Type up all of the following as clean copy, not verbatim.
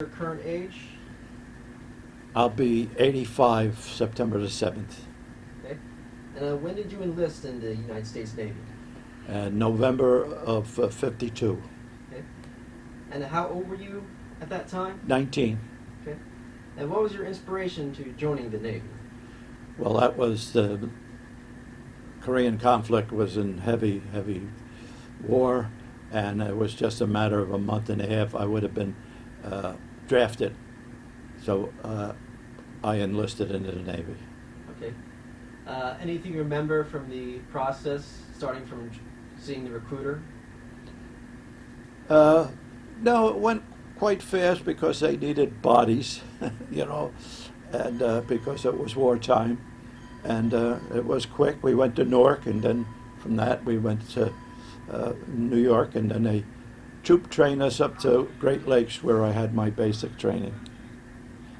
Your current age? I'll be 85 September the 7th. Okay. And when did you enlist in the United States Navy? November of 52. Okay. And how old were you at that time? 19. Okay. And what was your inspiration to joining the Navy? Well, that was the Korean conflict was in heavy war, and it was just a matter of a month and a half. I would have been drafted. So I enlisted into the Navy. Okay. Anything you remember from the process, starting from seeing the recruiter? No, it went quite fast because they needed bodies, and because it was wartime. And it was quick. We went to Newark, and then from that we went to New York, and then they troop trained us up to Great Lakes, where I had my basic training.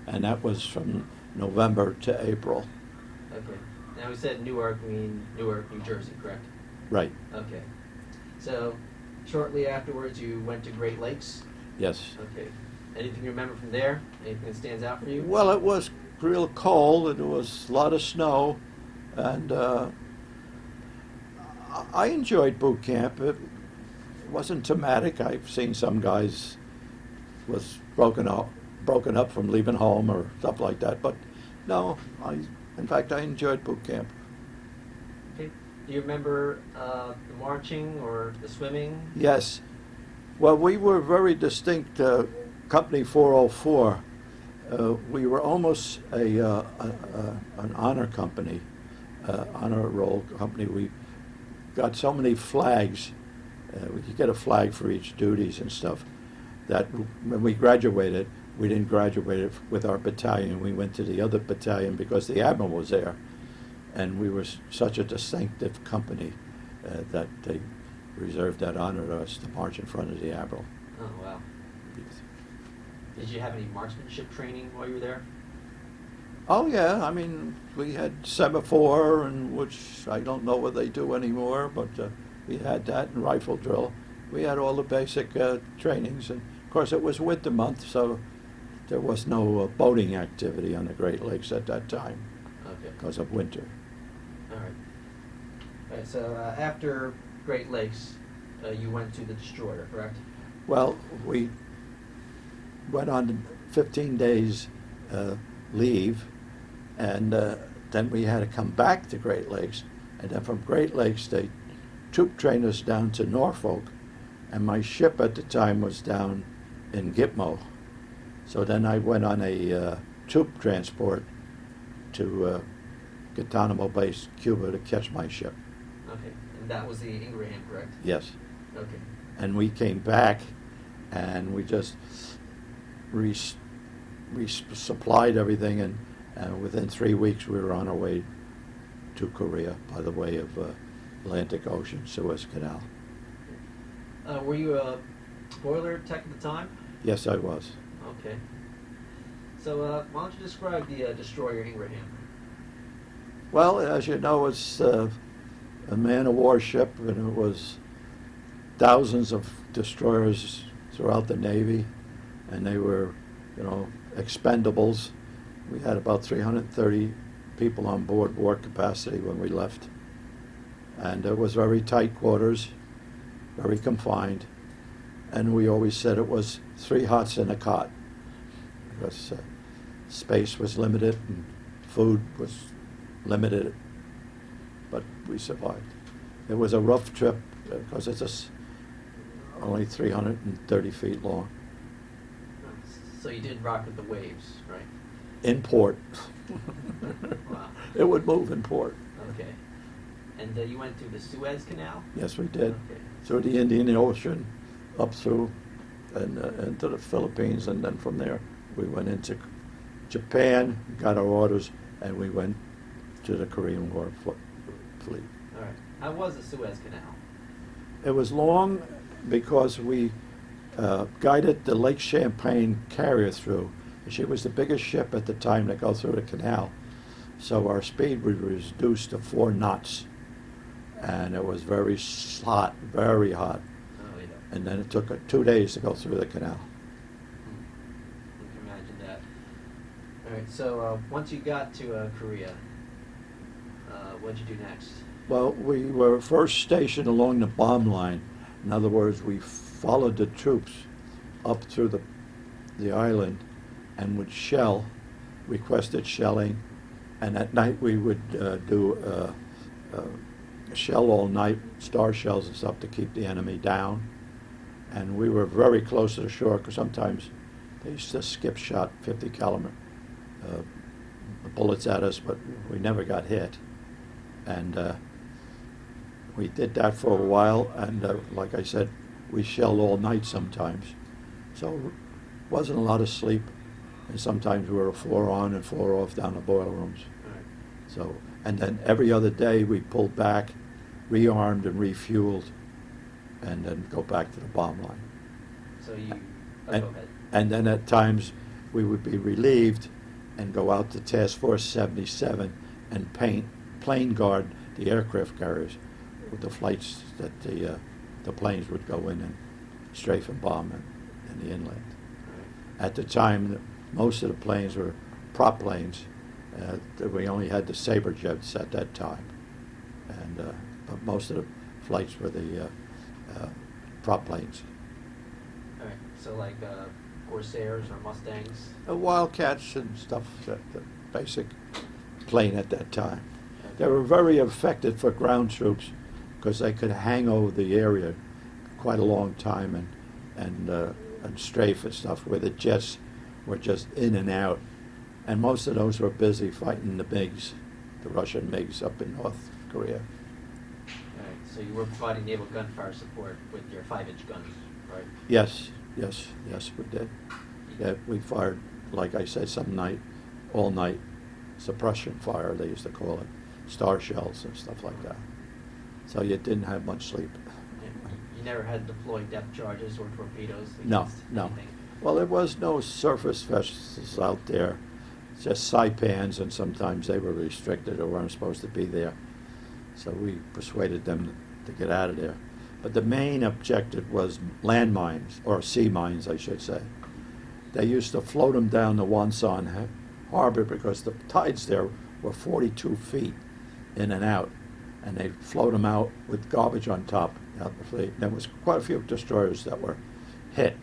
And that was from November to April. Okay. Now we said Newark, we mean Newark, New Jersey, correct? Right. Okay. So shortly afterwards you went to Great Lakes? Yes. Okay. Anything you remember from there? Anything that stands out for you? Well, it was real cold, and there was a lot of snow, and I enjoyed boot camp. It wasn't traumatic. I've seen some guys was broken up from leaving home or stuff like that, but no, in fact, I enjoyed boot camp. Okay. Do you remember the marching or the swimming? Yes. Well, we were very distinct. Company 404. We were almost an honor company, honor roll company. We got so many flags. We could get a flag for each duties and stuff. That when we graduated, we didn't graduate with our battalion. We went to the other battalion because the admiral was there, and we were such a distinctive company that they reserved that honor to us to march in front of the admiral. Oh, wow. Did you have any marksmanship training while you were there? Oh yeah, I mean we had semaphore, and which I don't know what they do anymore, but we had that, and rifle drill. We had all the basic trainings, and of course it was winter month, so there was no boating activity on the Great Lakes at that time. Okay. Because of winter. All right. All right. So after Great Lakes, you went to the destroyer, correct? Well, we went on 15 days leave, and then we had to come back to Great Lakes, and then from Great Lakes they troop trained us down to Norfolk, and my ship at the time was down in Gitmo. So then I went on a troop transport to Guantanamo Bay, Cuba, to catch my ship. Okay. And that was the Ingraham, correct? Yes. Okay. And we came back, and we just supplied everything, and within 3 weeks we were on our way to Korea by the way of Atlantic Ocean, Suez Canal. Were you a boiler tech at the time? Yes, I was. Okay. So why don't you describe the destroyer Ingraham? Well, as you know, it's a man-of-war ship, and it was thousands of destroyers throughout the Navy, and they were, expendables. We had about 330 people on board, war capacity, when we left. And it was very tight quarters, very confined. And we always said it was 3 hots in a cot, because space was limited and food was limited, but we survived. It was a rough trip because it's only 330 feet long. So you did rock with the waves, right? In port. Wow. It would move in port. Okay. And you went through the Suez Canal? Yes, we did. Okay. Through the Indian Ocean, up through, and into the Philippines, and then from there we went into Japan, got our orders, and we went to the Korean War fleet. All right. How was the Suez Canal? It was long because we guided the Lake Champlain carrier through. She was the biggest ship at the time to go through the canal. So our speed was reduced to 4 knots. And it was very hot, very hot. Oh, yeah. And then it took 2 days to go through the canal. that. All right. So once you got to Korea, what'd you do next? Well, we were first stationed along the bomb line. In other words, we followed the troops up through the island and would shell, requested shelling, and at night we would do shell all night, star shells and stuff to keep the enemy down. And we were very close to the shore because sometimes they used to skip shot 50 caliber bullets at us, but we never got hit. And we did that for a while, and like I said, we shelled all night sometimes. So wasn't a lot of sleep, and sometimes we were 4 on and 4 off down the boiler rooms. Right. So, and then every other day we pulled back, rearmed and refueled, and then go back to the bomb line. So you go ahead. And then at times we would be relieved and go out to Task Force 77 and plane guard the aircraft carriers with the flights that the planes would go in and strafe and bomb in the inland. Right. At the time, most of the planes were prop planes. We only had the Sabre jets at that time, and but most of the flights were the prop planes. All right. So like Corsairs or Mustangs. Wildcats and stuff, the basic plane at that time. Okay. They were very effective for ground troops because they could hang over the area quite a long time and strafe and stuff, where the jets were just in and out. And most of those were busy fighting the MiGs, the Russian MiGs up in North Korea. All right. So you were providing naval gunfire support with your 5-inch guns, right? Yes, we did. Yeah, we fired, like I said, some night, all night, suppression fire, they used to call it, star shells and stuff like that. So you didn't have much sleep. You never had deployed depth charges or torpedoes No. anything? Well, there was no surface vessels out there, just saipans, and sometimes they were restricted or weren't supposed to be there. So we persuaded them to get out of there. But the main objective was landmines, or sea mines, I should say. They used to float them down the Wonsan Harbor because the tides there were 42 feet in and out, and they float them out with garbage on top out the fleet. There was quite a few destroyers that were hit.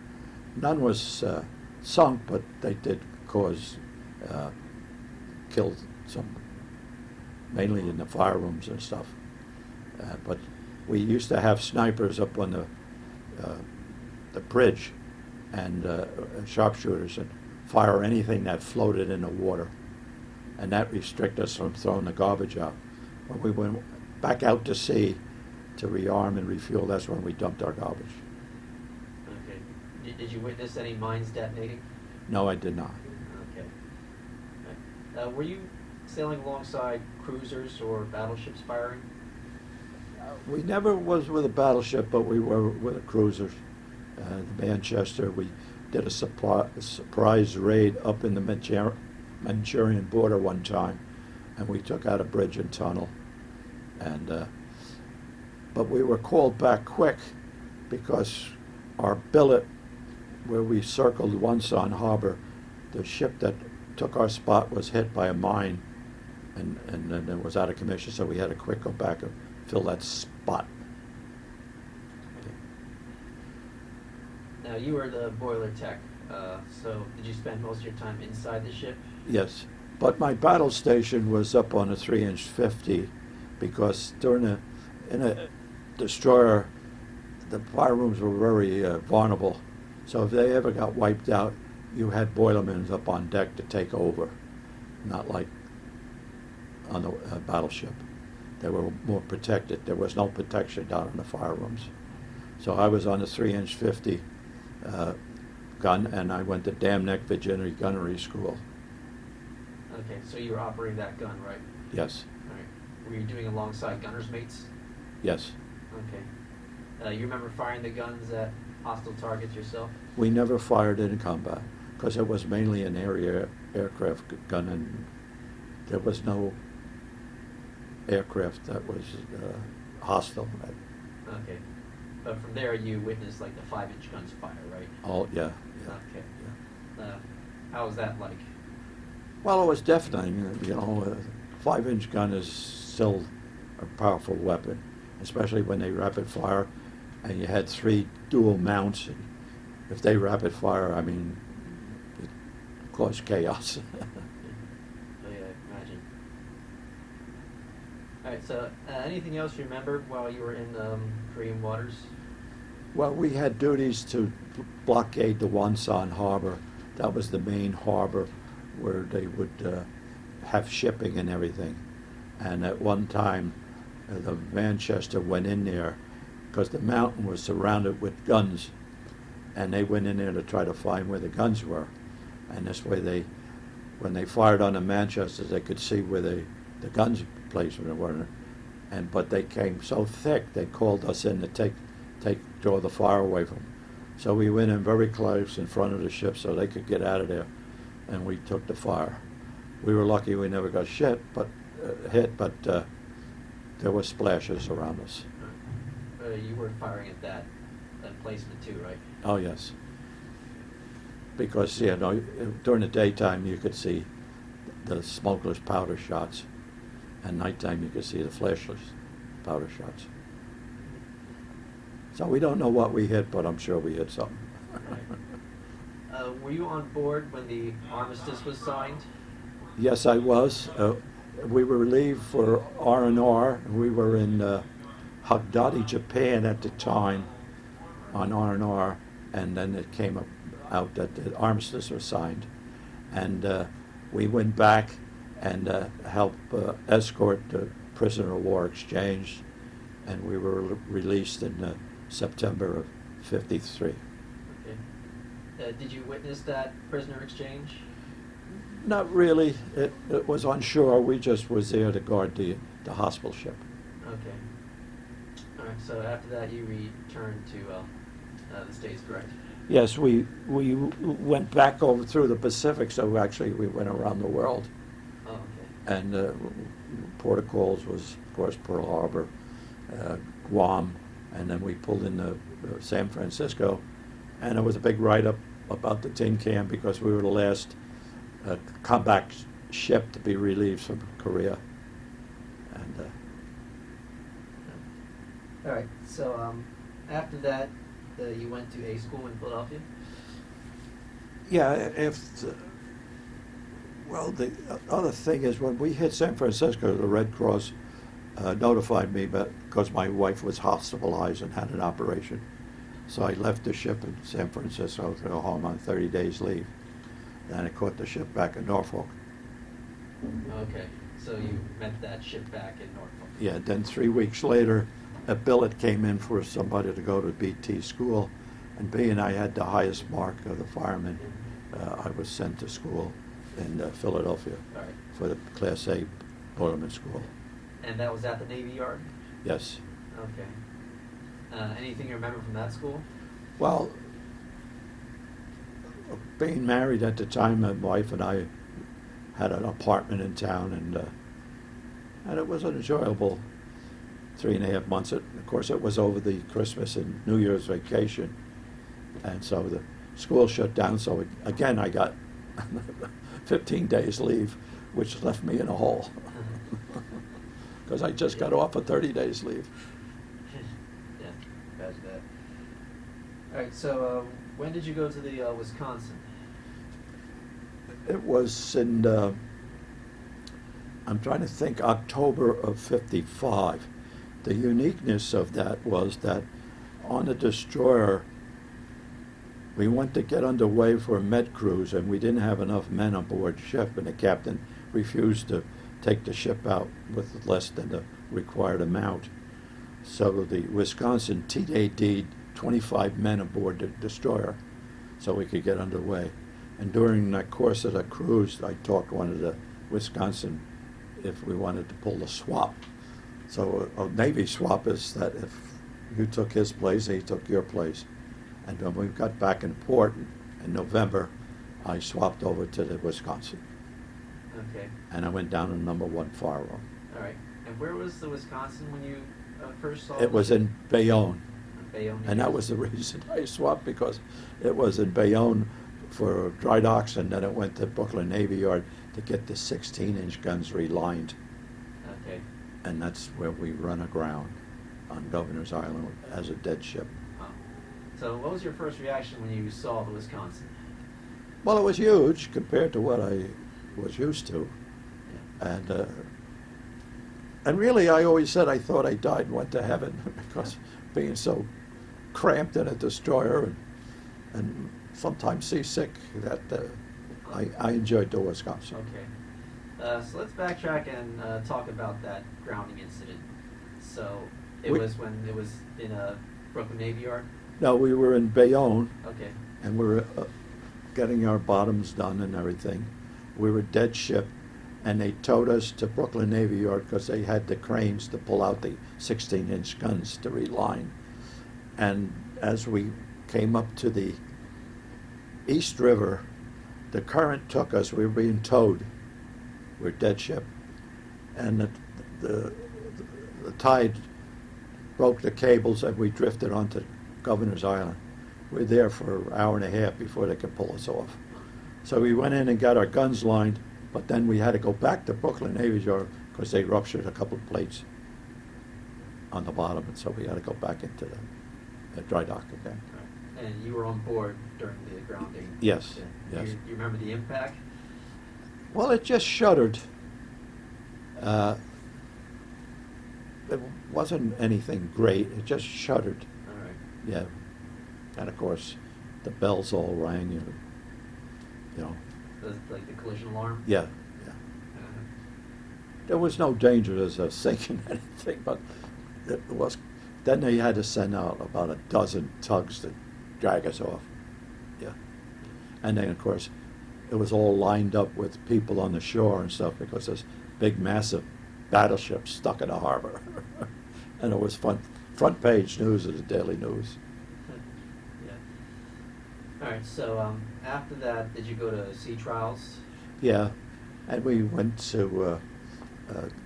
None was sunk, but they did cause killed some, mainly in the fire rooms and stuff. But we used to have snipers up on the bridge and sharpshooters and fire anything that floated in the water, and that restricted us from throwing the garbage out. When we went back out to sea to rearm and refuel, that's when we dumped our garbage. Okay. Did you witness any mines detonating? No, I did not. Okay. Right. Were you sailing alongside cruisers or battleships firing? We never was with a battleship, but we were with a cruiser. The Manchester, we did a surprise raid up in the Manchurian border one time, and we took out a bridge and tunnel. And but we were called back quick because our billet, where we circled Wonsan Harbor, the ship that took our spot was hit by a mine, and then it was out of commission, so we had to quick go back and fill that spot. Now, you were the boiler tech, so did you spend most of your time inside the ship? Yes, but my battle station was up on a 3-inch 50 because in a destroyer, the fire rooms were very vulnerable. So if they ever got wiped out, you had boilermen up on deck to take over, not like on the battleship. They were more protected. There was no protection down in the fire rooms. So I was on a 3-inch 50 gun, and I went to Dam Neck, Virginia Gunnery School. Okay, so you were operating that gun, right? Yes. All right. Were you doing alongside gunner's mates? Yes. Okay. You remember firing the guns at hostile targets yourself? We never fired in combat because it was mainly an area aircraft gun, and there was no aircraft that was hostile. Okay. But from there, you witnessed like the 5-inch guns fire, right? Oh, yeah. Okay. Yeah. How was that like? Well, it was deafening. You know, a 5-inch gun is still a powerful weapon, especially when they rapid fire, and you had 3 dual mounts. And if they rapid fire, I mean, it caused chaos. Yeah, imagine. All right. So, anything else you remember while you were in Korean waters? Well, we had duties to blockade the Wonsan Harbor. That was the main harbor where they would have shipping and everything. And at one time, the Manchester went in there because the mountain was surrounded with guns, and they went in there to try to find where the guns were. And this way, when they fired on the Manchester, they could see where the guns placed were. But they came so thick, they called us in to draw the fire away from them. So we went in very close in front of the ship so they could get out of there, and we took the fire. We were lucky we never got hit, but there were splashes around us. You were firing at that emplacement too, right? Oh, yes. Because, you know, during the daytime you could see the smokeless powder shots, and nighttime you could see the flashless powder shots. So we don't know what we hit, but I'm sure we hit something. Right. Were you on board when the Armistice was signed? Yes, I was. We were relieved for R&R. We were in Hakodate, Japan at the time on R&R, and then it came out that the Armistice was signed. And we went back and helped escort the prisoner of war exchange, and we were released in September of '53. Okay. Did you witness that prisoner exchange? Not really. It was on shore. We just was there to guard the hospital ship. Okay. All right. So after that, you returned to the States, correct? Yes, we went back over through the Pacific. So actually, we went around the world. Oh, okay. And port of calls was, of course, Pearl Harbor, Guam, and then we pulled into San Francisco, and it was a big write-up about the tin can because we were the last comeback ship to be relieved from Korea. And all right. So after that, you went to a school in Philadelphia? yeah, well, the other thing is when we hit San Francisco, the Red Cross notified me because my wife was hospitalized and had an operation. So I left the ship in San Francisco to go home on 30 days leave. Then I caught the ship back in Norfolk. Okay, so you met that ship back in Norfolk. Yeah, then 3 weeks later, a billet came in for somebody to go to BT school, and being I had the highest mark of the firemen, I was sent to school in Philadelphia All right. for the Class A boatman school. And that was at the Navy Yard? Yes. Okay. Anything you remember from that school? Well, being married at the time, my wife and I had an apartment in town, and it was an enjoyable 3.5 months. Of course, it was over the Christmas and New Year's vacation, and so the school shut down. So again, I got 15 days leave, which left me in a hole because I just got off a 30 days leave. Yeah, imagine that. All right, so when did you go to the Wisconsin? It was in, I'm trying to think, October of '55. The uniqueness of that was that on the destroyer, we went to get underway for a med cruise, and we didn't have enough men on board ship, and the captain refused to take the ship out with less than the required amount. So the Wisconsin TAD'd 25 men aboard the destroyer so we could get underway. And during the course of the cruise, I talked one of the Wisconsin if we wanted to pull the swap. So a Navy swap is that if you took his place, he took your place. And when we got back in port in November, I swapped over to the Wisconsin. Okay. And I went down in #1 fire room. All right. And where was the Wisconsin when you first saw It was in Bayonne. Bayonne, New And that Jersey? was the reason I swapped, because it was in Bayonne for dry docks, and then it went to Brooklyn Navy Yard to get the 16-inch guns relined. Okay. And that's where we run aground on Governor's Island as a dead ship. Wow. So what was your first reaction when you saw the Wisconsin? Well, it was huge compared to what I was used to. Yeah. And really, I always said I thought I died and went to heaven because being so cramped in a destroyer and sometimes seasick, that I enjoyed the Wisconsin. Okay. So let's backtrack and talk about that grounding incident. So it was when it was in a Brooklyn Navy Yard? No, we were in Bayonne, Okay. and we were getting our bottoms done and everything. We were dead ship, and they towed us to Brooklyn Navy Yard because they had the cranes to pull out the 16-inch guns to reline. And as we came up to the East River, the current took us. We were being towed. We're dead ship, and the tide broke the cables, and we drifted onto Governor's Island. We were there for an hour and a half before they could pull us off. So we went in and got our guns lined, but then we had to go back to Brooklyn Navy Yard because they ruptured a couple of plates on the bottom, and so we had to go back into the dry dock again. Right. And you were on board during the grounding? Yes, Yeah. yes. You remember the impact? Well, it just shuddered. It wasn't anything great. It just shuddered. All right. Yeah. And of course, the bells all rang. You know. Like the collision alarm? Yeah. Yeah. There was no danger as of sinking anything, but it was. Then they had to send out about a dozen tugs to drag us off. Yeah. And then, of course, it was all lined up with people on the shore and stuff because there's big, massive battleships stuck in the harbor. And it was front page news of the Daily News. Yeah. All right, so after that, did you go to sea trials? Yeah. And we went to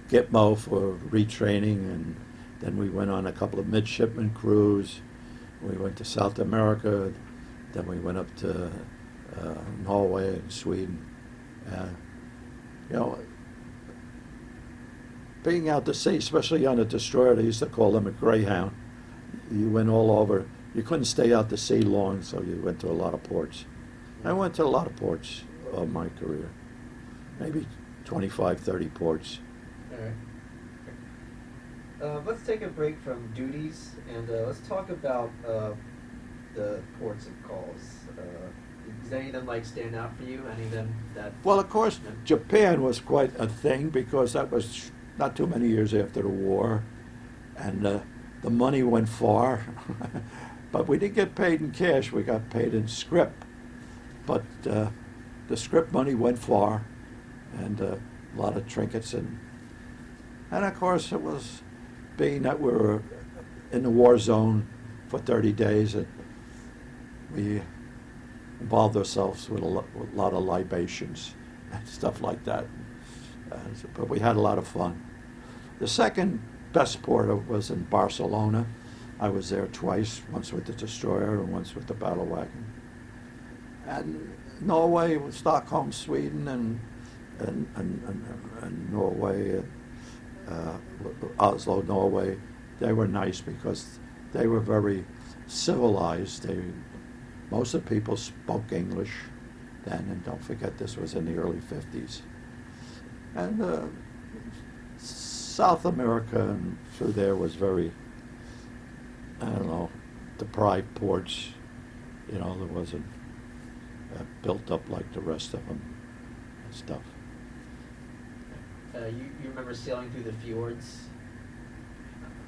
Gitmo for retraining, and then we went on a couple of midshipman cruise. We went to South America. Then we went up to Norway and Sweden. You know, being out to sea, especially on a destroyer, they used to call them a Greyhound. You went all over. You couldn't stay out to sea long, so you went to a lot of ports. I went to a lot of ports of my career, maybe 25, 30 ports. All right. Let's take a break from duties and let's talk about the ports and calls. Does any of them stand out for you? Any of them that? Well, of course, Japan was quite a thing because that was not too many years after the war, and the money went far. But we didn't get paid in cash. We got paid in scrip. But the scrip money went far, and a lot of trinkets. And of course, it was being that we were in the war zone for 30 days, and we involved ourselves with a lot of libations and stuff like that. But we had a lot of fun. The second best port was in Barcelona. I was there twice, once with the destroyer and once with the battle wagon. And Norway, Stockholm, Sweden, and Norway, Oslo, Norway, they were nice because they were very civilized. Most of the people spoke English then, and don't forget this was in the early 50s. And South America and through there was very, I don't know, deprived ports. You know, there wasn't built up like the rest of them and stuff. You remember sailing through the fjords?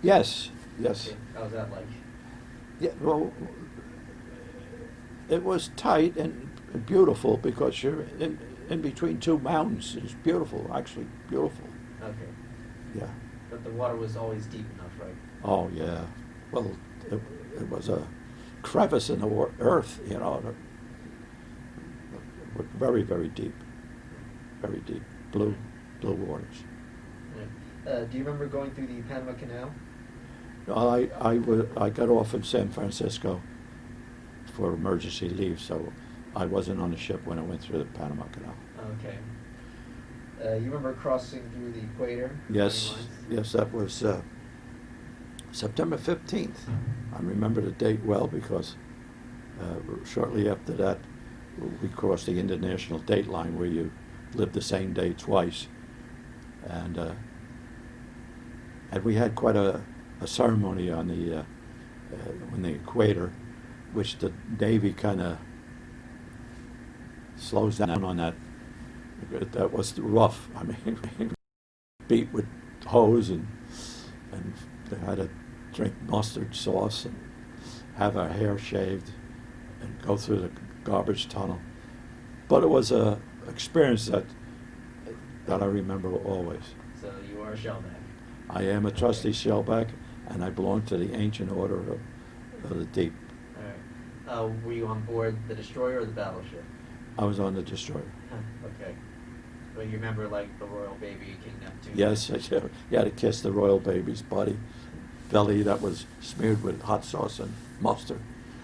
Yes, yes. Okay. How was that like? Yeah, well, it was tight and beautiful because you're in between two mountains. It's beautiful, actually beautiful. Okay. Yeah. But the water was always deep enough, right? Oh, yeah. Well, it was a crevice in the earth, you know. Very, very deep. Very deep. Blue waters. Yeah. Do you remember going through the Panama Canal? I got off in San Francisco for emergency leave, so I wasn't on the ship when it went through the Panama Canal. Okay. You remember crossing through the equator? Yes, Lines? yes, that was September 15th. I remember the date well because shortly after that, we crossed the international date line where you live the same day twice. And we had quite a ceremony on the equator, which the Navy kind of slows down on that. That was rough. I mean, beat with hose and they had to drink mustard sauce and have our hair shaved and go through the garbage tunnel. But it was a experience that I remember always. So you are a shellback. I am a trusty shellback, and I belong to the ancient order of the deep. All right. Were you on board the destroyer or the battleship? I was on the destroyer. Okay. But you remember, like, the royal baby, King Neptune? Yes, you had to kiss the royal baby's belly that was smeared with hot sauce and mustard.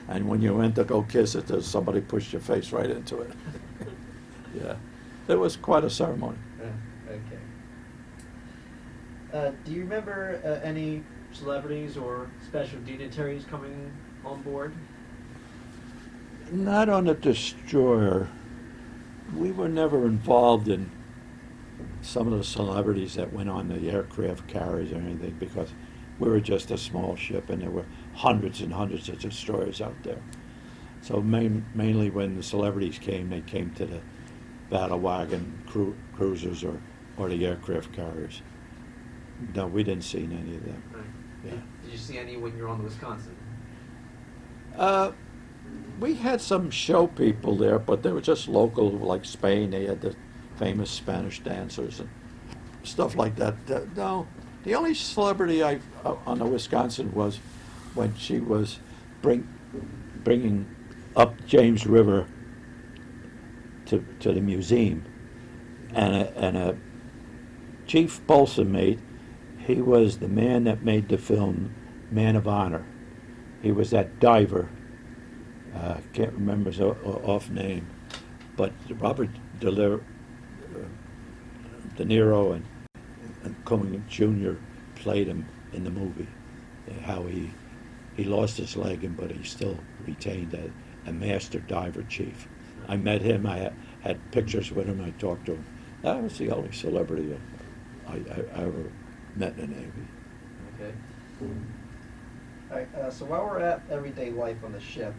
And when you went to go kiss it, somebody pushed your face right into it. Yeah. It was quite a ceremony. Okay. Do you remember any celebrities or special dignitaries coming on board? Not on the destroyer. We were never involved in some of the celebrities that went on the aircraft carriers or anything because we were just a small ship and there were hundreds and hundreds of destroyers out there. So mainly when the celebrities came, they came to the battle wagon cruisers or the aircraft carriers. No, we didn't see any of them. Right. Yeah. Did you see any when you were on the Wisconsin? We had some show people there, but they were just local, like Spain. They had the famous Spanish dancers and stuff like that. No, the only celebrity on the Wisconsin was when she was bringing up James River to the museum, and a chief balsam mate. He was the man that made the film Man of Honor. He was that diver. I can't remember his off name, but Robert De Niro and Cumming Jr. played him in the movie. How he lost his leg, but he still retained a master diver chief. I met him. I had pictures with him. I talked to him. That was the only celebrity I ever met in the Navy. Okay. All right. So while we're at everyday life on the ship,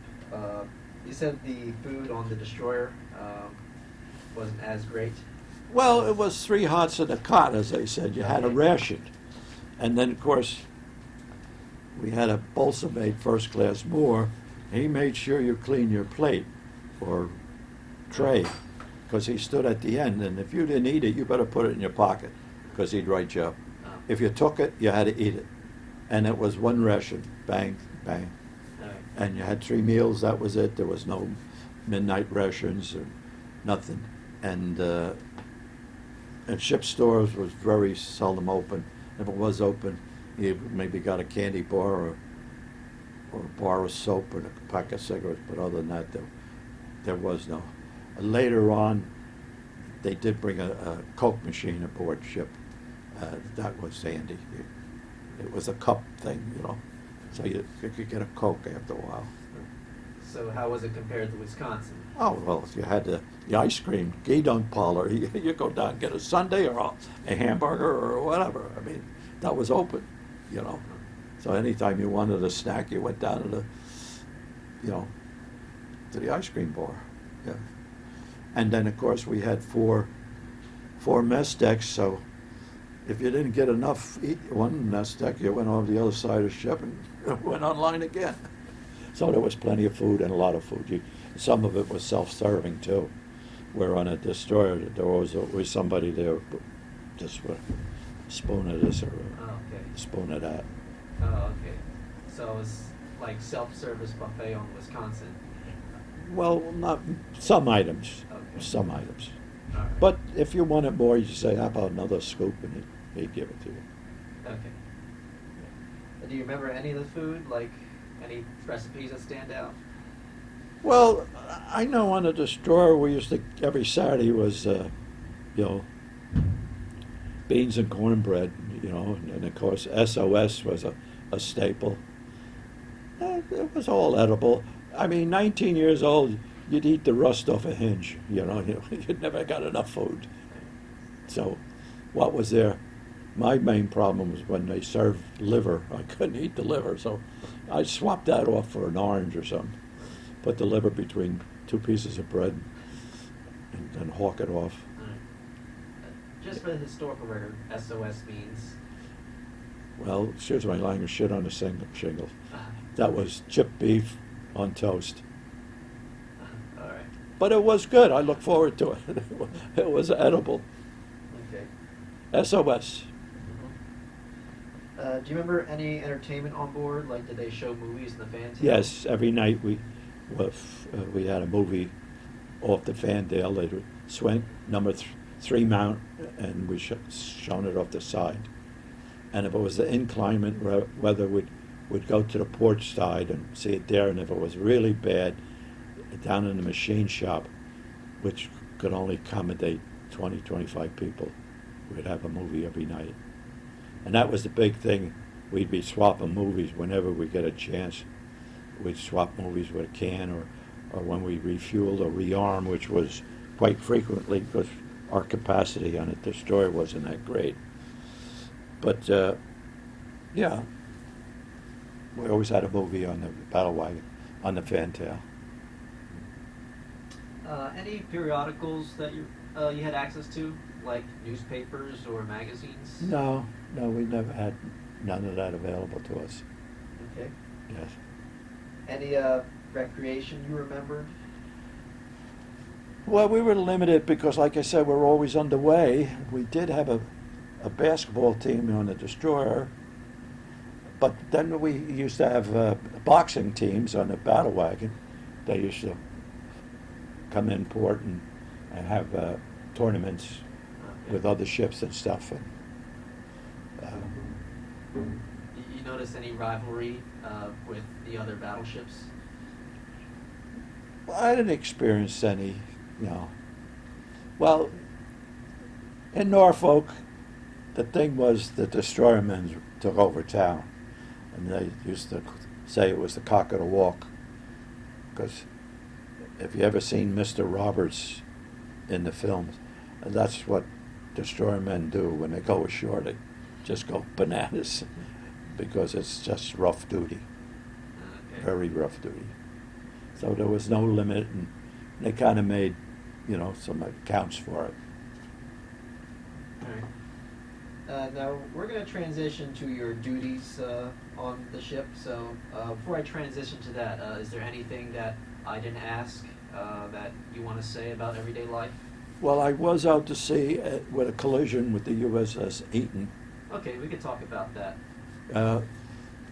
you said the food on the destroyer wasn't as great. Well, it was 3 hots and a cot, as they said. You had a ration. And then, of course, we had a balsam mate first class Moore. He made sure you clean your plate or tray because he stood at the end. And if you didn't eat it, you better put it in your pocket because he'd write you up. Oh. If you took it, you had to eat it. And it was one ration. Bang, bang. All right. And you had 3 meals. That was it. There was no midnight rations or nothing. And ship stores was very seldom open. If it was open, you maybe got a candy bar or a bar of soap and a pack of cigarettes. But other than that, there was no. Later on, they did bring a Coke machine aboard ship. That was handy. It was a cup thing, so you could get a Coke after a while. So how was it compared to Wisconsin? Oh, well, if you had the ice cream, Guidon parlor, you go down and get a sundae or a hamburger or whatever. I mean, that was open, So anytime you wanted a snack, you went down to the ice cream bar. Yeah. And then, of course, we had four mess decks, so if you didn't get enough eat one mess deck, you went over the other side of the ship and went online again. So there was plenty of food and a lot of food. Some of it was self-serving too. Where on a destroyer, there was always somebody there just with a spoon of this or a spoon of that. Oh, okay. So it was like self-service buffet on Wisconsin. Well, not some items. Okay. Some items. All right. But if you wanted more, you say, how about another scoop, and he'd give it to you. Okay. Do you remember any of the food, like any recipes that stand out? Well, I know on the destroyer we used to every Saturday was you know, beans and cornbread, you know, and of course SOS was a staple. It was all edible. I mean, 19 years old, you'd eat the rust off a hinge, you know, you'd never got enough food. So, what was there? My main problem was when they served liver. I couldn't eat the liver, so I swapped that off for an orange or something. Put the liver between two pieces of bread and hawk it off. Just for the historical record, SOS means. Well, excuse my language, shit on a shingle. That was chipped beef on toast. All right. But it was good. I look forward to it. It was edible. Okay. SOS. Do you remember any entertainment on board? Like, did they show movies in the fan tail? Yes, every night we had a movie off the Fandale. They would swing number 3 mount, and we shown it off the side. And if it was the inclement weather, we'd go to the porch side and see it there. And if it was really bad, down in the machine shop, which could only accommodate 20, 25 people, we'd have a movie every night. And that was the big thing. We'd be swapping movies whenever we get a chance. We'd swap movies with a can, or when we refueled or rearm, which was quite frequently because our capacity on a destroyer wasn't that great. But, yeah, we always had a movie on the battle wagon, on the fantail. Any periodicals that you had access to, like newspapers or magazines? No, we never had none of that available to us. Okay. Yes. Any recreation you remembered? Well, we were limited because, like I said, we were always underway. We did have a basketball team on the destroyer, but then we used to have boxing teams on the battle wagon. They used to come in port and have tournaments with other ships and stuff. And, You notice any rivalry with the other battleships? well, I didn't experience any, you know. Well, in Norfolk, the thing was the destroyermen took over town, and they used to say it was the cock of the walk, because if you ever seen Mr. Roberts in the films, that's what destroyermen do when they go ashore. They just go bananas because it's just rough duty, Okay. very rough duty. So there was no limit, and they kind of made, you know, some accounts for it. All right. Now, we're going to transition to your duties on the ship. So before I transition to that, is there anything that I didn't ask that you want to say about everyday life? Well, I was out to sea with a collision with the USS Eaton. Okay, we could talk about that.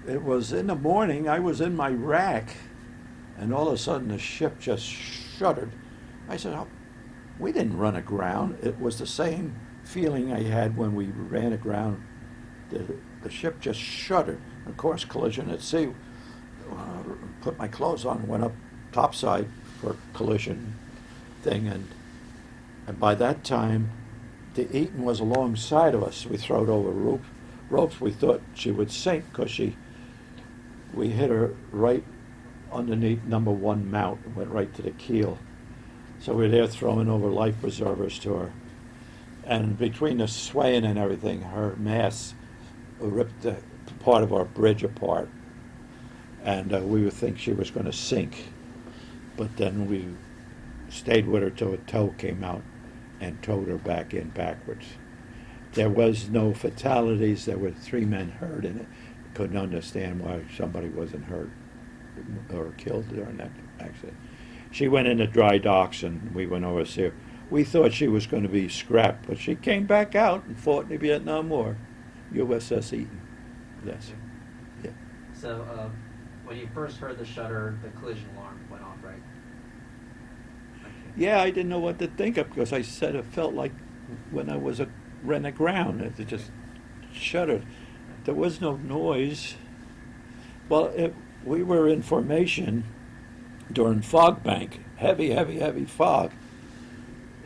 It was in the morning. I was in my rack, and all of a sudden the ship just shuddered. I said, oh, we didn't run aground. It was the same feeling I had when we ran aground. The ship just shuddered. Of course, collision at sea. Put my clothes on, went up topside for collision thing, and by that time, the Eaton was alongside of us. We throwed over ropes. We thought she would sink because we hit her right underneath number 1 mount and went right to the keel. So we were there throwing over life preservers to her. And between the swaying and everything, her mass ripped the part of our bridge apart. And we would think she was going to sink. But then we stayed with her till a tow came out and towed her back in backwards. There was no fatalities. There were 3 men hurt in it. Couldn't understand why somebody wasn't hurt or killed during that accident. She went into dry docks and we went over to see her. We thought she was going to be scrapped, but she came back out and fought in the Vietnam War. USS Eaton. Yes. Yeah. So when you first heard the shudder, the collision alarm went off, right? Okay. Yeah, I didn't know what to think of because I said it felt like when I was ran aground. It just shuddered. There was no noise. Well, we were in formation, during fog bank, heavy fog.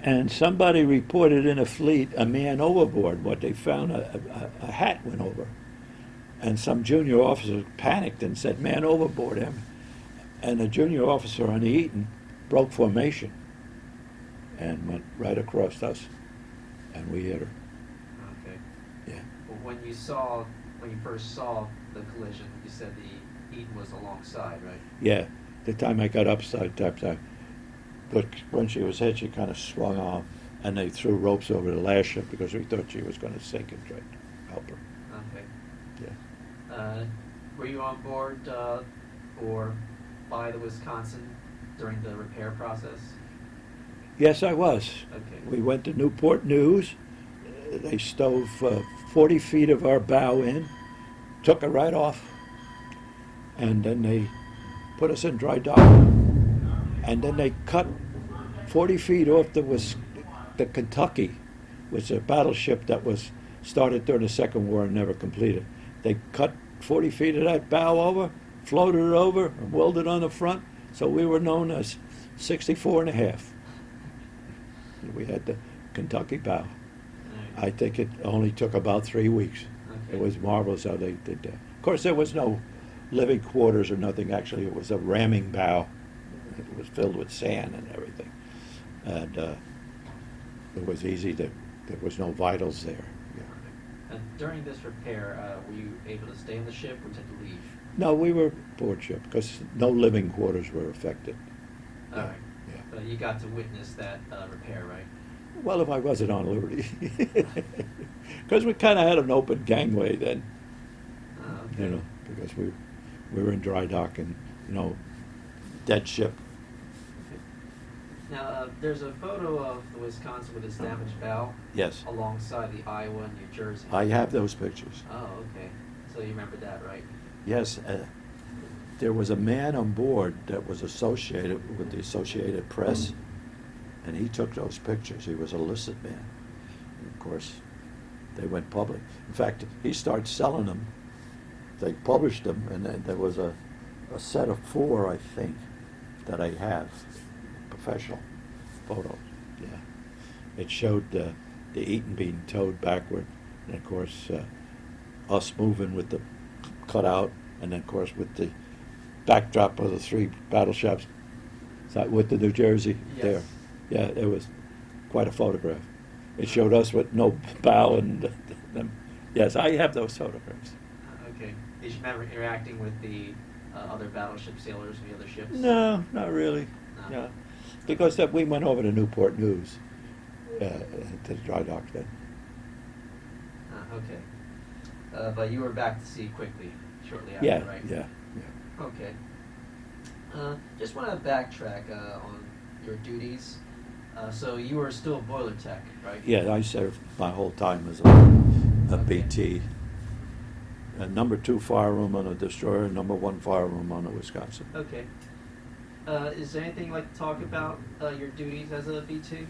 And somebody reported in a fleet a man overboard. What they found, a hat went over. And some junior officer panicked and said, "Man overboard him." And a junior officer on the Eaton broke formation and went right across us. And we hit her. Okay. Yeah. Well, when you first saw the collision, you said the Eaton was alongside, right? Yeah. The time I got upside down. But when she was hit, she kind of swung off, and they threw ropes over the last ship because we thought she was going to sink and tried to help her. Okay. Yeah. Were you on board or by the Wisconsin during the repair process? Yes, I was. Okay. We went to Newport News. They stove 40 feet of our bow in, took it right off, and then they put us in dry dock. And then they cut 40 feet off the Kentucky, which is a battleship that was started during the Second War and never completed. They cut 40 feet of that bow over, floated it over, and welded on the front, so we were known as 64 and a half. We had the Kentucky bow. Right. I think it only took about 3 weeks. Okay. It was marvelous how they did that. Of course, there was no living quarters or nothing. Actually, it was a ramming bow. It was filled with sand and everything. And it was easy there was no vitals there. Yeah. And during this repair, were you able to stay in the ship or did you leave? No, we were aboard ship because no living quarters were affected. All right. Yeah. But you got to witness that repair, right? Well, if I wasn't on liberty. Because we kind of had an open gangway then, Okay. because we were in dry dock and, dead ship. Now, there's a photo of the Wisconsin with its damaged bow. Yes. Alongside the Iowa and New Jersey. I have those pictures. Oh, okay. So you remember that, right? Yes. There was a man on board that was associated with the Associated Press, and he took those pictures. He was a listed man. And of course, they went public. In fact, he started selling them. They published them, and then there was a set of 4, I think, that I have, professional photos. Yeah, it showed the Eaton being towed backward, and of course us moving with the cutout, and then of course with the backdrop of the 3 battleships with the New Jersey there. Yeah, it was quite a photograph. It showed us with no bow and them. Yes, I have those photographs. Okay. Did you remember interacting with the other battleship sailors and the other ships? No, not really. No. No, because we went over to Newport News to the dry dock then. Okay. But you were back to sea quickly, shortly after, Yeah, right? yeah. Okay. Just want to backtrack on your duties. So you were still a boiler tech, right? Yeah, I served my whole time as a Okay. BT. Number 2 fire room on a destroyer, number 1 fire room on a Wisconsin. Okay. Is there anything you'd like to talk about your duties as a BT?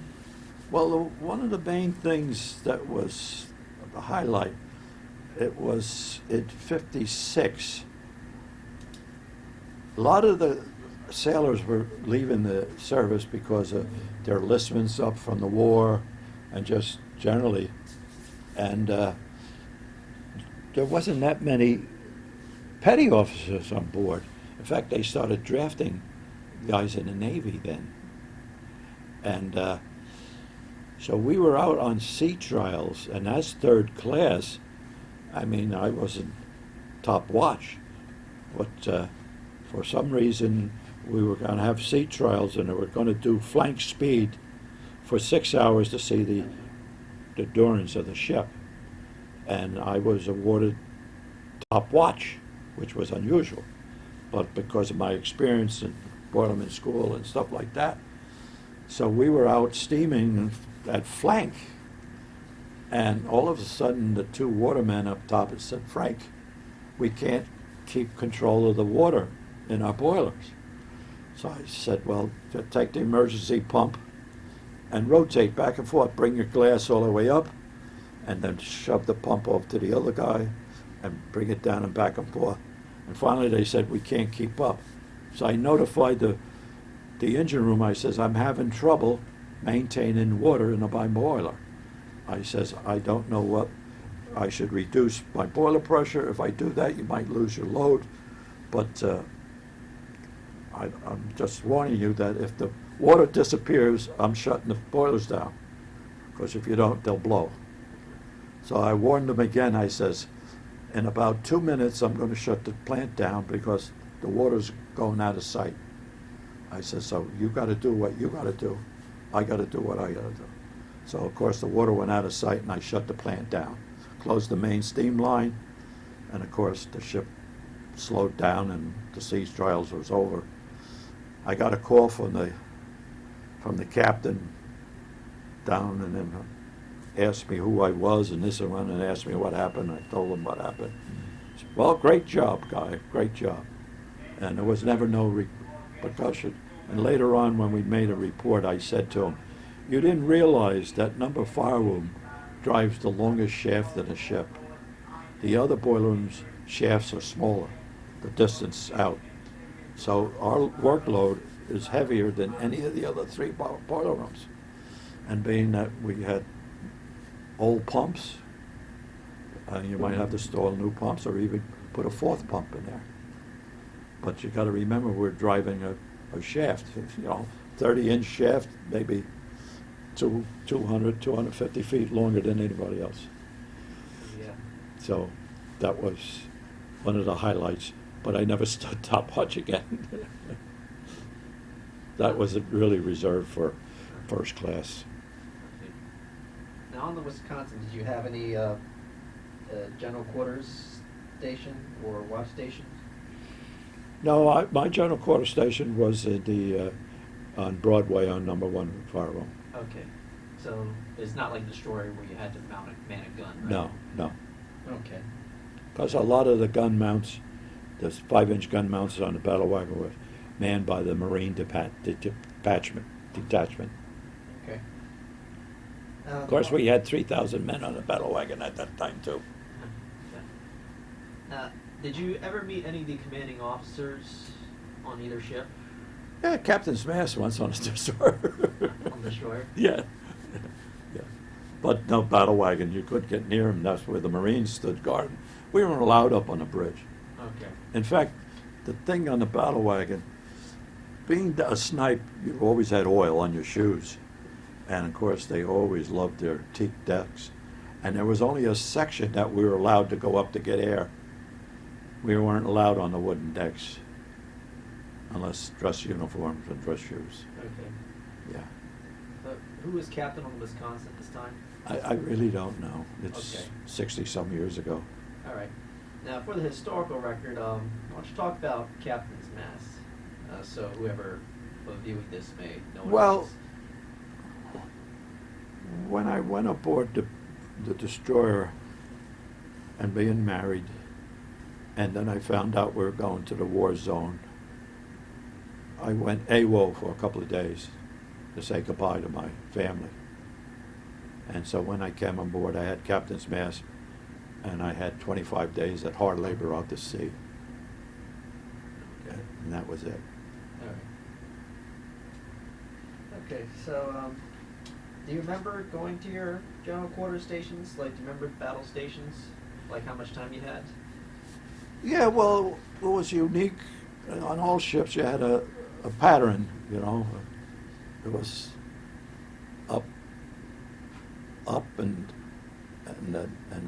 Well, one of the main things that was the highlight, it was in 56. A lot of the sailors were leaving the service because of their enlistments up from the war and just generally. And there wasn't that many petty officers on board. In fact, they started drafting guys in the Navy then. And so we were out on sea trials, and as 3rd class, I mean, I wasn't top watch, but for some reason we were going to have sea trials, and they were going to do flank speed for 6 hours to see the endurance of the ship. And I was awarded top watch, which was unusual, but because of my experience in Boilerman School and stuff like that. So we were out steaming at flank, and all of a sudden the 2 watermen up top had said, "Frank, we can't keep control of the water in our boilers." So I said, "Well, take the emergency pump and rotate back and forth, bring your glass all the way up, and then shove the pump off to the other guy and bring it down and back and forth." And finally they said, "We can't keep up." So I notified the the engine room, I says, I'm having trouble maintaining water in my boiler. I says, I don't know what, I should reduce my boiler pressure. If I do that, you might lose your load. But I'm just warning you that if the water disappears, I'm shutting the boilers down. Because if you don't, they'll blow. So I warned them again. I says, in about 2 minutes, I'm going to shut the plant down because the water's going out of sight. I said, so you got to do what you got to do. I got to do what I got to do. So, of course, the water went out of sight, and I shut the plant down, closed the main steam line, and, of course, the ship slowed down, and the siege trials was over. I got a call from the captain down, and then asked me who I was, and this and that, and asked me what happened. I told him what happened. He said, well, great job, guy, great job. And there was never no repercussion. And later on, when we made a report, I said to him, you didn't realize that number fire room drives the longest shaft in a ship. The other boiler rooms' shafts are smaller, the distance out. So our workload is heavier than any of the other three boiler rooms. And being that we had old pumps, you might have to install new pumps or even put a fourth pump in there. But you got to remember, we're driving a shaft, 30-inch shaft, maybe 200, 250 feet longer than anybody else. Yeah. So that was one of the highlights. But I never stood top watch again. That was really reserved for first class. Now on the Wisconsin, did you have any general quarters station or watch station? No, my general quarter station was on Broadway on number 1 fire room. Okay, so it's not like destroyer where you had to man a gun, right? No. Okay. Because a lot of the gun mounts, the 5-inch gun mounts on the battle wagon were manned by the Marine detachment. Okay. Of course, we had 3,000 men on the battle wagon at that time, too. Did you ever meet any of the commanding officers on either ship? Yeah, Captain's Mast once on a destroyer. On the destroyer? Yeah. But no battle wagon. You couldn't get near them. That's where the Marines stood guard. We weren't allowed up on the bridge. Okay. In fact, the thing on the battle wagon, being a snipe, you always had oil on your shoes. And, of course, they always loved their teak decks. And there was only a section that we were allowed to go up to get air. We weren't allowed on the wooden decks unless dress uniforms and dress shoes. Okay. Yeah. Who was captain on the Wisconsin at this time? I really don't know. It's Okay. 60-some years ago. All right. Now, for the historical record, why don't you talk about Captain's Mast, so whoever viewing this may know what Well, it is. when I went aboard the destroyer and being married, and then I found out we were going to the war zone, I went AWOL for a couple of days to say goodbye to my family. And so when I came on board, I had Captain's Mast, and I had 25 days at hard labor out to sea. Okay. And that was it. All right. Okay, so do you remember going to your general quarters stations? Like, do you remember battle stations? Like how much time you had? Yeah, well, it was unique. On all ships, you had a pattern, It was up and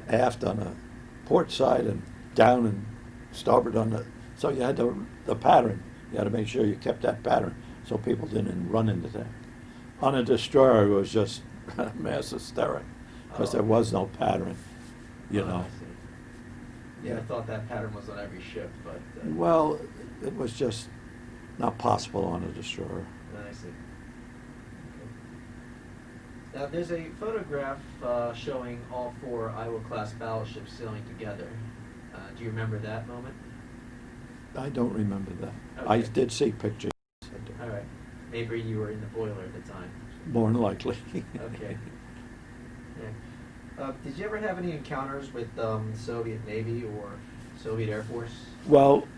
aft on the port side and down and starboard on the... So you had the pattern. You had to make sure you kept that pattern so people didn't run into that. On a destroyer, it was just mass hysterics because there was no pattern, I see. Yeah, I thought that pattern was on every ship, but... Well, it was just not possible on a destroyer. I see. Okay. Now, there's a photograph showing all 4 Iowa-class battleships sailing together. Do you remember that moment? I don't remember that. Okay. I did see pictures. All right. Maybe you were in the boiler at the time. More than likely. Okay. Yeah. Did you ever have any encounters with Soviet Navy or Soviet Air Force? Well,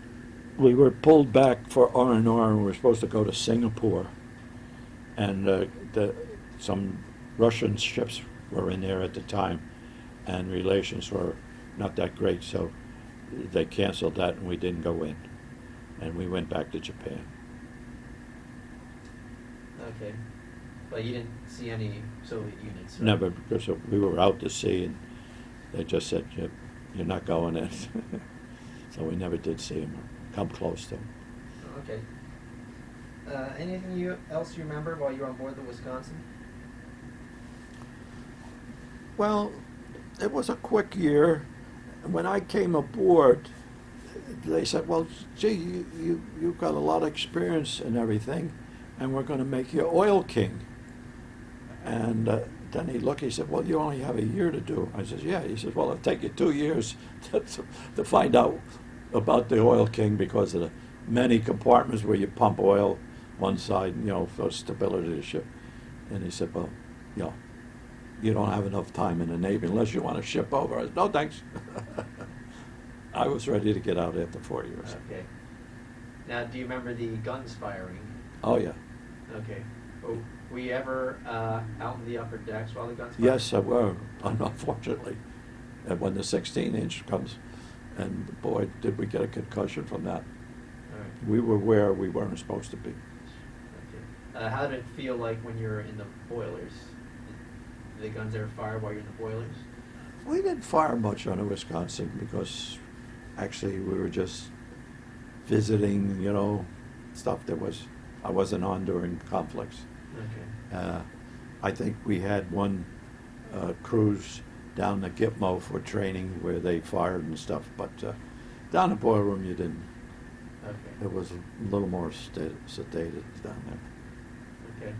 we were pulled back for R&R, and we were supposed to go to Singapore, and some Russian ships were in there at the time, and relations were not that great, so they canceled that, and we didn't go in, and we went back to Japan. Okay. But you didn't see any Soviet units? Right? Never, because we were out to sea, and they just said, you're not going in. So we never did see them or come close to them. Okay. Anything else you remember while you were on board the Wisconsin? Well, it was a quick year. When I came aboard, they said, well, gee, you've got a lot of experience and everything, and we're going to make you oil king. And then he looked, he said, well, you only have a year to do. I said, yeah. He said, well, it'll take you 2 years to find out about the oil king, because of the many compartments where you pump oil one side, for stability of the ship. And he said, well, you don't have enough time in the Navy unless you want to ship over. I said, no, thanks. I was ready to get out after 4 years. Okay. Now, do you remember the guns firing? Oh, yeah. Okay. Oh, were you ever out in the upper decks while the guns fired? Yes, I were, unfortunately. And when the 16-inch comes, and boy, did we get a concussion from that. All right. We were where we weren't supposed to be. Okay. How did it feel like when you were in the boilers? Did the guns ever fire while you're in the boilers? We didn't fire much on the Wisconsin, because actually we were just visiting, stuff that I wasn't on during conflicts. Okay. I think we had one cruise down the Gitmo for training where they fired and stuff, but down the boiler room you didn't. Okay. It was a little more sedated down there. Okay.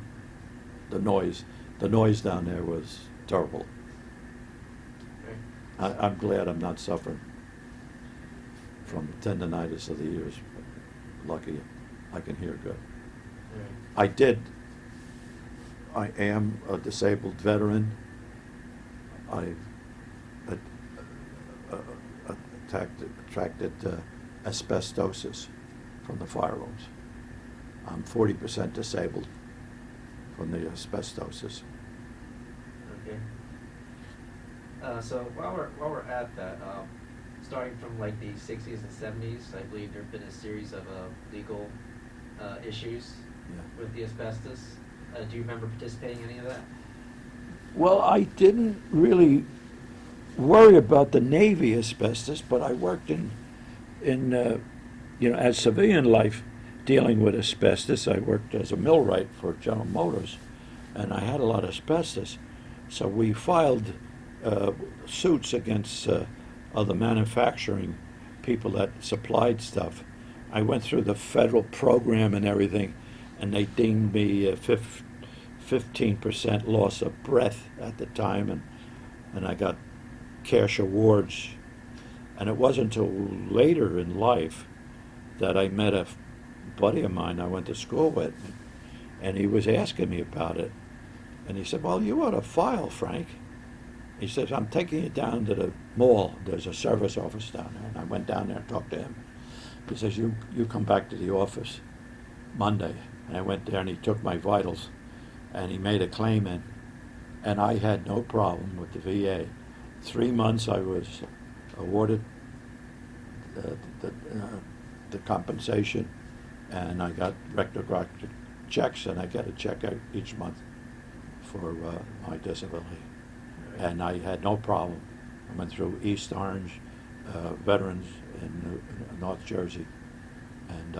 The noise down there was terrible. Right. I'm glad I'm not suffering from tendonitis of the ears. Lucky I can hear good. Right. I am a disabled veteran. I attracted asbestosis from the fire rooms. I'm 40% disabled from the asbestosis. Okay. So while we're at that, starting from like the 60s and 70s, I believe there have been a series of legal issues with the asbestos. Do you remember participating in any of that? Well, I didn't really worry about the Navy asbestos, but I worked in as civilian life dealing with asbestos. I worked as a millwright for General Motors, and I had a lot of asbestos. So we filed suits against other manufacturing people that supplied stuff. I went through the federal program and everything, and they deemed me 15% loss of breath at the time, and I got cash awards. And it wasn't until later in life that I met a buddy of mine I went to school with, and he was asking me about it. And he said, well, you ought to file, Frank. He says, I'm taking you down to the mall. There's a service office down there. And I went down there and talked to him. He says, you come back to the office Monday. And I went there, and he took my vitals, and he made a claim in. And I had no problem with the VA. 3 months I was awarded the compensation, and I got retroactive checks, and I get a check out each month for my disability. And I had no problem. I went through East Orange, veterans in North Jersey, and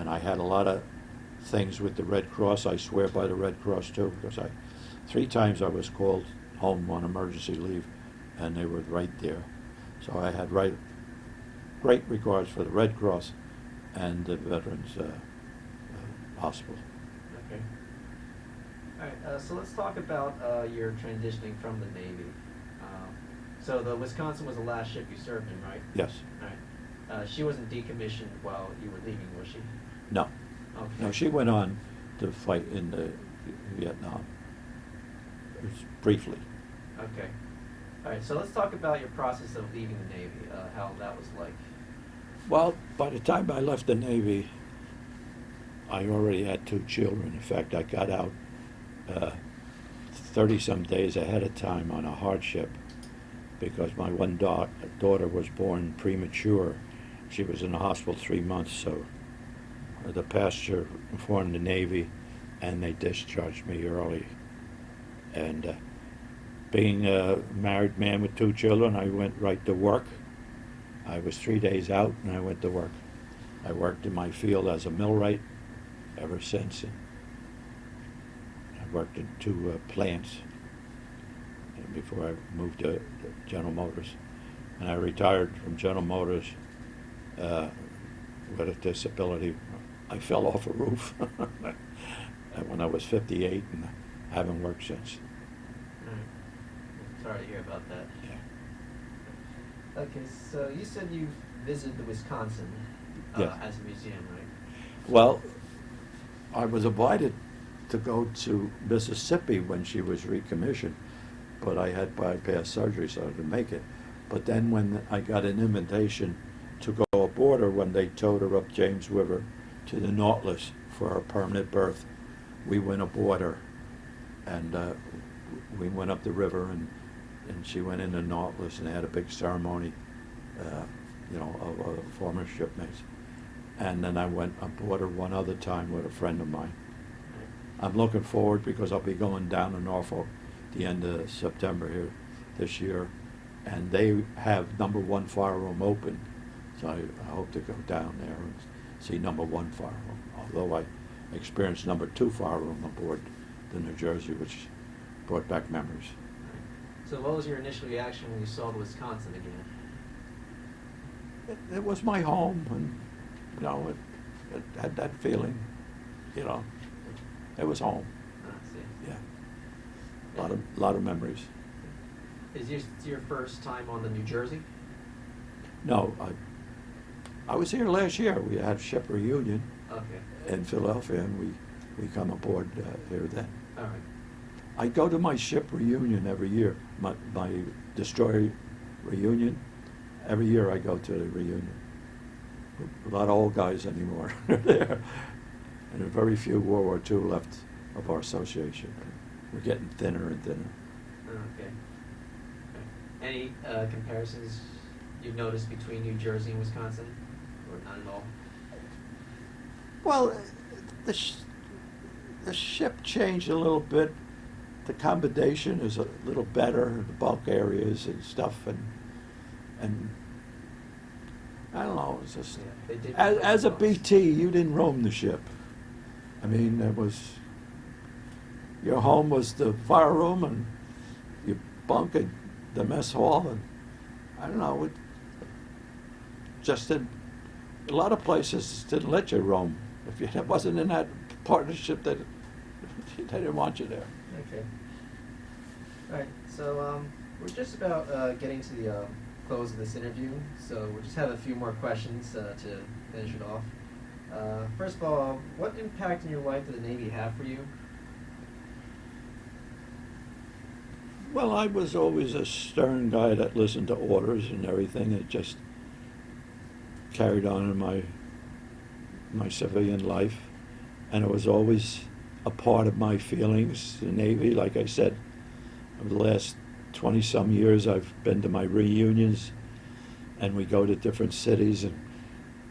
I had a lot of things with the Red Cross. I swear by the Red Cross too, because 3 times I was called home on emergency leave, and they were right there. So I had great regards for the Red Cross and the Veterans Hospital. Okay. All right, so let's talk about your transitioning from the Navy. So the Wisconsin was the last ship you served in, right? Yes. All right. She wasn't decommissioned while you were leaving, was she? No. Okay. No, she went on to fight in Vietnam. Briefly. Okay. All right, so let's talk about your process of leaving the Navy, how that was like. Well, by the time I left the Navy, I already had 2 children. In fact, I got out 30-some days ahead of time on a hardship because my one daughter was born premature. She was in the hospital 3 months, so the pastor informed the Navy, and they discharged me early. And being a married man with 2 children, I went right to work. I was 3 days out, and I went to work. I worked in my field as a millwright ever since. I worked in 2 plants before I moved to General Motors. And I retired from General Motors with a disability. I fell off a roof when I was 58, and I haven't worked since. Sorry to hear about that. Yeah. Okay, so you said you've visited the Wisconsin Yeah. as a museum, right? Well, I was invited to go to Mississippi when she was recommissioned, but I had bypass surgery, so I didn't make it. But then when I got an invitation to go aboard her when they towed her up James River to the Nautilus for her permanent berth, we went aboard her, and we went up the river, and she went in the Nautilus, and they had a big ceremony, of former shipmates. And then I went aboard her one other time with a friend of mine. I'm looking forward because I'll be going down to Norfolk the end of September here this year, and they have #1 fire room open, so I hope to go down there and see #1 fire room, although I experienced #2 fire room aboard the New Jersey, which brought back memories. So what was your initial reaction when you saw the Wisconsin again? It was my home, and it had that feeling, it was home. I see. Yeah, a lot of memories. Is this your first time on the New Jersey? No, I was here last year. We had ship reunion Okay. in Philadelphia, and we come aboard here then. All right. I go to my ship reunion every year, my destroyer reunion. Every year I go to the reunion. A lot of old guys anymore there, and there are very few World War II left of our association. We're getting thinner and thinner. Okay. Any comparisons you've noticed between New Jersey and Wisconsin, or not at all? Well, the ship changed a little bit. The combination is a little better, the bulk areas and stuff, and I don't know. It's just Yeah, they did as a replace BT, you didn't roam the ship. I mean, your home was the fire room and your bunk and the mess hall, and I don't know. A lot of places didn't let you roam. If you wasn't in that partnership, they didn't want you there. Okay. All right. So we're just about getting to the close of this interview. So we'll just have a few more questions to finish it off. First of all, what impact in your life did the Navy have for you? Well, I was always a stern guy that listened to orders and everything. It just carried on in my civilian life, and it was always a part of my feelings. The Navy, like I said, over the last 20-some years, I've been to my reunions, and we go to different cities and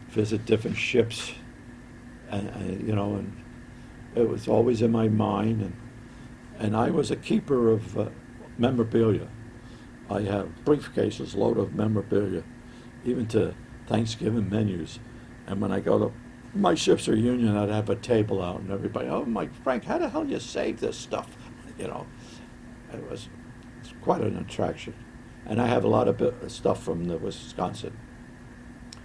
visit different ships, and it was always in my mind, and I was a keeper of memorabilia. I have briefcases loaded of memorabilia, even to Thanksgiving menus. And when I go to my ship's reunion, I'd have a table out, and everybody, oh, Mike, Frank, how the hell you save this stuff? It's quite an attraction. And I have a lot of stuff from the Wisconsin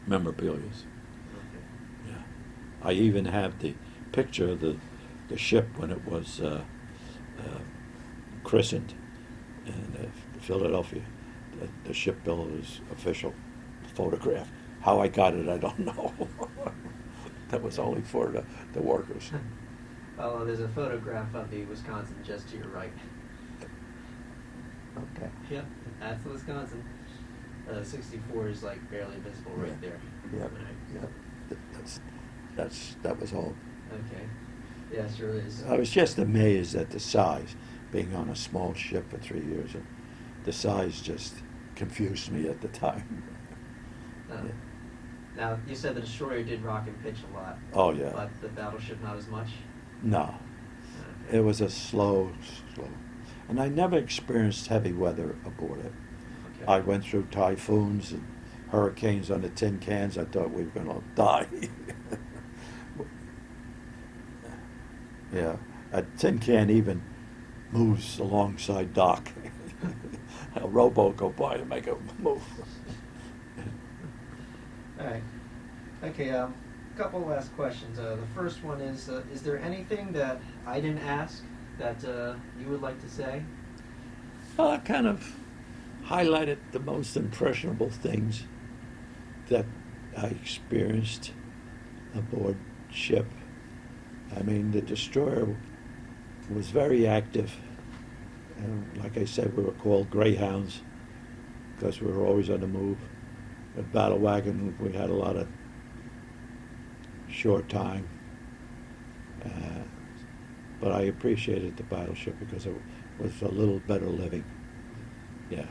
memorabilia. Okay. Yeah, I even have the picture of the ship when it was christened in Philadelphia. The shipbuilder's official photograph. How I got it, I don't know. That was only for the workers. Oh, there's a photograph of the Wisconsin just to your right. Okay. Yep, that's the Wisconsin. 64 is like barely visible right there. Yeah, Right. yeah. That was all. Okay. Yeah, sure is. I was just amazed at the size, being on a small ship for 3 years. The size just confused me at the time. Uh, Now, you said the destroyer did rock and pitch a lot. Oh, yeah. But the battleship not as much? No, Okay. it was a slow. And I never experienced heavy weather aboard it. Okay. I went through typhoons and hurricanes on the tin cans. I thought we were going to die. Yeah, a tin can even moves alongside dock. A rowboat go by to make it move. All right. Okay, couple last questions. The first one is there anything that I didn't ask that you would like to say? Well, I kind of highlighted the most impressionable things that I experienced aboard ship. I mean, the destroyer was very active. And like I said, we were called Greyhounds because we were always on the move. At Battle Wagon, we had a lot of short time. But I appreciated the battleship because it was a little better living. Yeah.